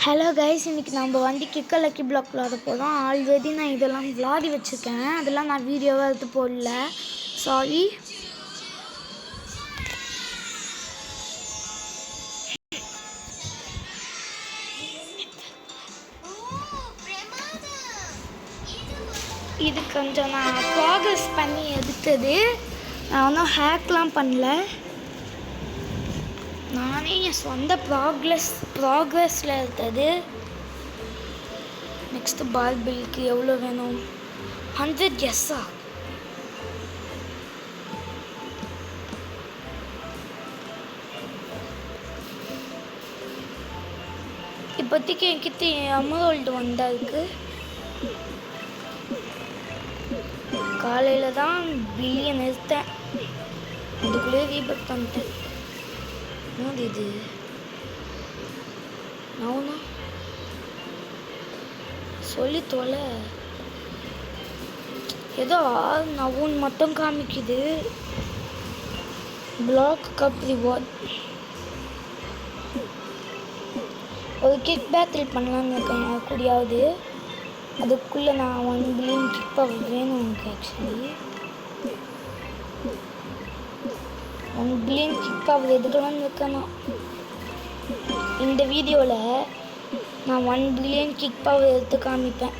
Hello guys, இன்றைக்கி நம்ம வந்து கிக்க லக்கி பிளாக் விளாட போகிறோம். ஆல்ரெடி நான் இதெல்லாம் விளாடி வச்சுருக்கேன். அதெல்லாம் நான் வீடியோவாக எடுத்து போடல, சாரி. இது கொஞ்சம் நான் ப்ராக்ரஸ் பண்ணி எடுத்தது. நான் ஒன்றும் ஹேக்லாம் பண்ணல. நானே என் சொந்த ப்ராக்ரஸில் எடுத்தது. நெக்ஸ்ட்டு பார்பிலுக்கு எவ்வளோ வேணும்? 100 கெஸ்ஸா? இப்போதைக்கு என்கிட்ட எமரால்டு வந்தா இருக்கு. காலையில் தான் பில்லியன் எடுத்தேன், அதுக்குள்ளே ரீபட் பண்ணிட்டேன். என்னது இது? நவுனா சொல்லி தொலை. ஏதோ நவுன் மட்டும் காமிக்குது. Black cup reward. ஒரு கிக் பேட்டில் பண்ணலான்னு இருக்கேன் கூடியாவது. அதுக்குள்ளே நான் 1 பில்லியன் கிக் பவர் வேணும் எனக்கு. ஆக்சுவலி 1 பில்லியன் கிக் பவர் எதுக்கலான்னு இருக்கேன்னா, இந்த வீடியோவில் நான் 1 பில்லியன் கிக் பவர் எடுத்து காமிப்பேன்.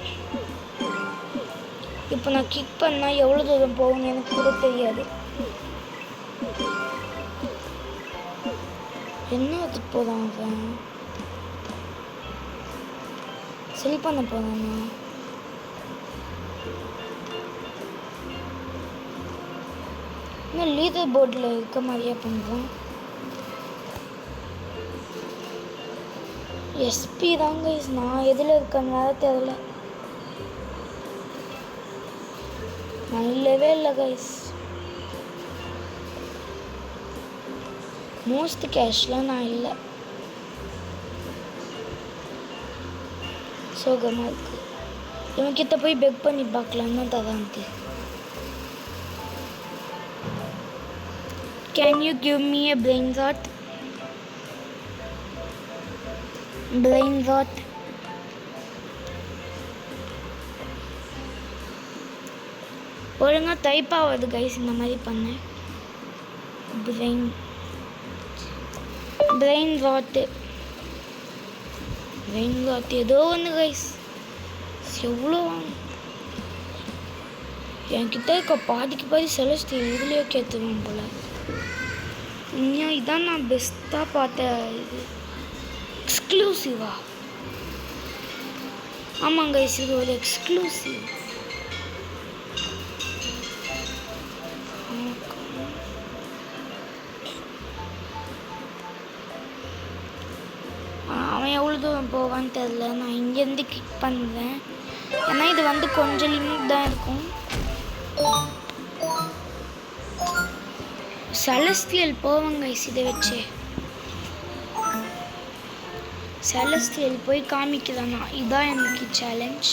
இப்போ நான் கிக் பண்ணால் எவ்வளோ தூரம் போகும்னு எனக்கு கூட தெரியாது. என்ன எடுத்துட்டு போதான் அவன்? செல் பண்ண போதானா? இன்னும் லீடர் போர்டில் இருக்க மாதிரியே பண்ணுறோம். எஸ்பி தாங்க. நான் எதில் இருக்கேன்னு வேறு தெரியல. நான் இல்லவே இல்லை கைஸ். மோஸ்ட் கேஷ்லாம் நான் இல்லை. சோகமாக இருக்கு. இவன்கிட்ட போய் பெக் பண்ணி பார்க்கலான்னு தரான்ட்டு. Can you give me a brain rot? brain rot. ஒழுங்காக டைப் ஆகுது கைஸ். இந்த மாதிரி பண்ணேன். பிரெயின் ராட் ஏதோ ஒன்று கைஸ். எவ்வளோ என்கிட்ட இருக்க பாதி செலஸ்ட் இதுலேயே கேட்டுருவேன் போல். இன்னும் இதான் நான் பெஸ்ட்டாக பார்த்த இது. எக்ஸ்க்ளூசிவா? ஆமாங்க கைஸ், இது ஒரு எக்ஸ்க்ளூசிவ். அவன் எவ்வளோ தூரம் போவான்னு தெரில. நான் இங்கேருந்து கிளிக் பண்ணுவேன். ஏன்னா இது வந்து கொஞ்சம் லிமிட் தான் இருக்கும். செலஸ்டியல் போவாங்க இதை வச்சு. செலஸ்டியல் போய் காமிக்குதானா? இதான் எனக்கு சேலஞ்ச்.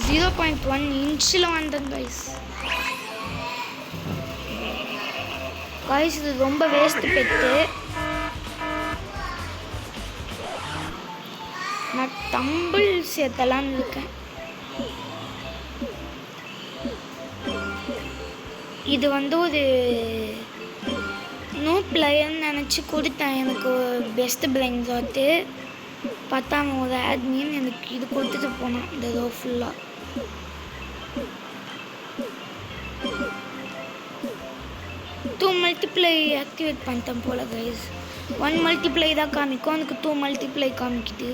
0.1 இன்ச்சில் வந்தேன் கைஸ். இது ரொம்ப வேஸ்ட் பெட்டு. நான் டம்பிள் சேர்த்தலான்னு இருக்கேன். இது வந்து ஒரு நோ பிளேயர்னு நினச்சி கொடுத்தேன். எனக்கு பெஸ்ட் பிளைன் சாத்து பார்த்தா அவன் ஒரு ஆட்மின் எனக்கு இது கொடுத்துட்டு போனான். இந்த ரோ ஃபுல்லாக. மல்டிப்ளை ஆக்டிவேட் பண்ணிட்டேன் போல கைஸ். 1 மல்டிப்ளை தான் காமிக்கும், எனக்கு 2 மல்டிப்ளை காமிக்குது.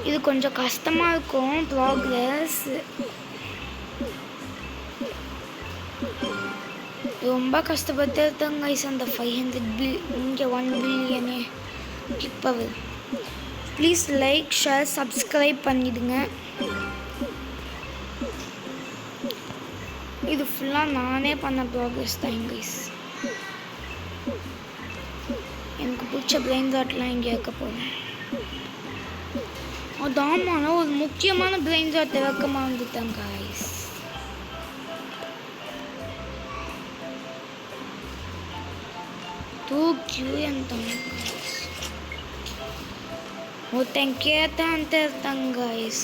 இது கொஞ்சம் கஷ்டமாக இருக்கும் ப்ராக்ரஸ். ரொம்ப கஷ்டப்பட்டு எடுத்தேன் கைஸ். அந்த 500 இங்கே 1 பில்லியனே kick power. Please like, share, subscribe பண்ணிடுங்க. இது ஃபுல்லாக நானே பண்ண ப்ராக்ரஸ் தான் கைஸ். எனக்கு பிடிச்ச பிளைன் ராட்லாம் இங்கே இருக்க போகிறேன். அது ஆமாம், ஒரு முக்கியமான பிரெயின் ஷாட் திறக்கமாக வந்துட்டேன் கைஸ். QN தான் ஒருத்தன் கேட்டான் தெரித்தான் கைஸ்.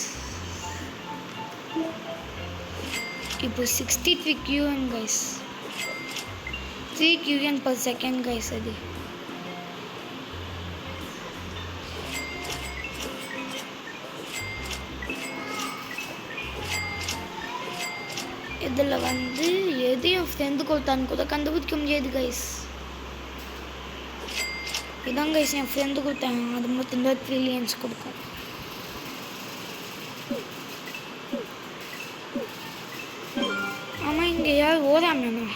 இப்போ 63 QN guys, 3 QN per second guys. அது இதில் வந்து எதையும் ஃப்ரெண்டு கொடுத்தான்னு கூட கண்டுபிடிக்க முடியாது கைஸ். இதான் கைஸ் என் ஃப்ரெண்டு கொடுத்தாங்க, அது மட்டும் 100 ட்ரில்லியன்ஸ் கொடுக்கும். ஆமாம், இங்கே யார் ஓடாமண்ணா?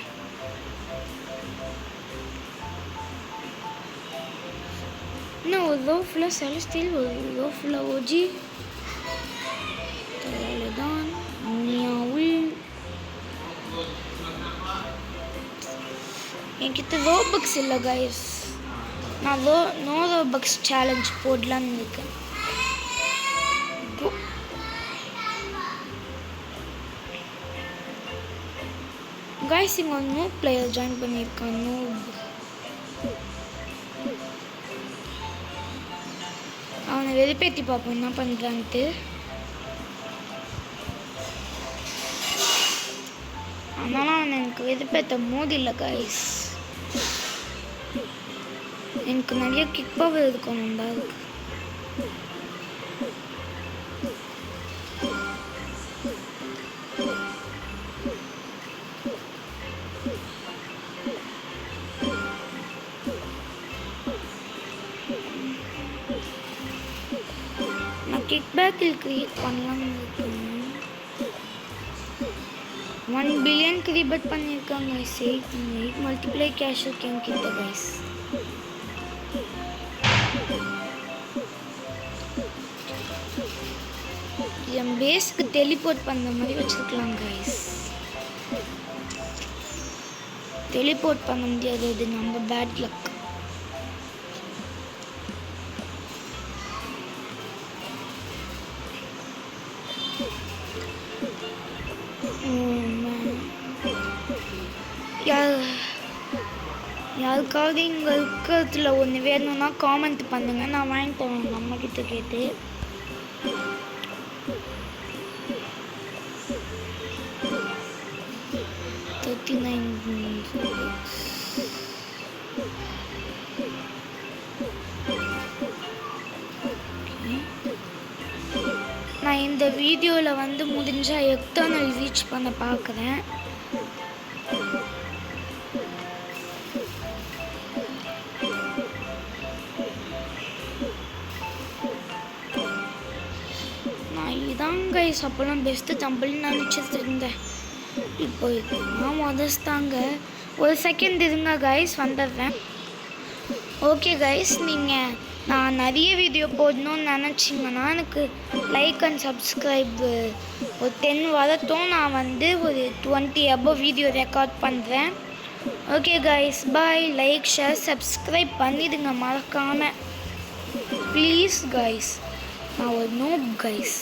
இன்னும் ஒரு ரோ ஃபுல்லாக செலஸ்டியல், ஒரு ரோ ஃபுல்லாக ஓஜி தான் என்கிட்ட ரோபக்ஸ் இல்லை கைஸ். நான் நோ ரோபக்ஸ் சேலஞ்ச் போடலான்னு இருக்கேன். கைஸ் இங்கே ஒரு நூப் பிளேயர் ஜாயின் பண்ணியிருக்கான். நூப் அவனை வெறுப்பேற்றி பார்ப்போம் என்ன பண்ணுறான்ட்டு. ஆனாலும் அவன் எனக்கு வெறுப்பேற்ற மோதில்லை கைஸ். எனக்கு நிறைய கிக் பவர் இருக்கணும் தான் இருக்கு. நான் கிக் பேக்கில் கிரியேட் பண்ணலாம்னு இருக்கேன். 1 பில்லியன் கிரிபட் பண்ணியிருக்காங்க கைஸ். 8 மல்டிப்ளை கேஷ் இருக்கேன் கிட்ட கைஸ். என் பேஸ்க்கு டெலிபோர்ட் பண்ண மாதிரி வச்சுருக்கலாம் கைஸ். டெலிபோர்ட் பண்ண முடியாது, அது நம்ம பேட் லக். யாருக்காவது இங்கே இருக்கிறதுல ஒன்று வேணும்னா காமெண்ட் பண்ணுங்க, நான் வாங்கி தரேன் நம்மக்கிட்ட கேட்டு. நான் இந்த வீடியோவில் வந்து முடிஞ்சால் எக்ஸ்டர்னல் ரீச் பண்ண பார்க்குறேன். நான் இதான் கைஸ் அப்போல்லாம் பெஸ்ட்டு தம்பிள்னு நினச்சிட்டு இருந்தேன். இப்போ நான் உதச்சிட்டாங்க. ஒரு செகண்ட் இருங்க கைஸ், வந்துடுறேன். ஓகே கைஸ், நீங்கள் நான் நிறைய வீடியோ போடணும்னு நினச்சிங்கன்னா எனக்கு லைக் அண்ட் சப்ஸ்கிரைப் ஒரு 10 வரட்டும். நான் வந்து ஒரு 20 above வீடியோ ரெக்கார்ட் பண்ணுறேன். ஓகே கைஸ், பாய். லைக் ஷேர் சப்ஸ்கிரைப் பண்ணிடுங்க மறக்காமல் ப்ளீஸ் கைஸ். நான் ஒரு நோப் கைஸ்.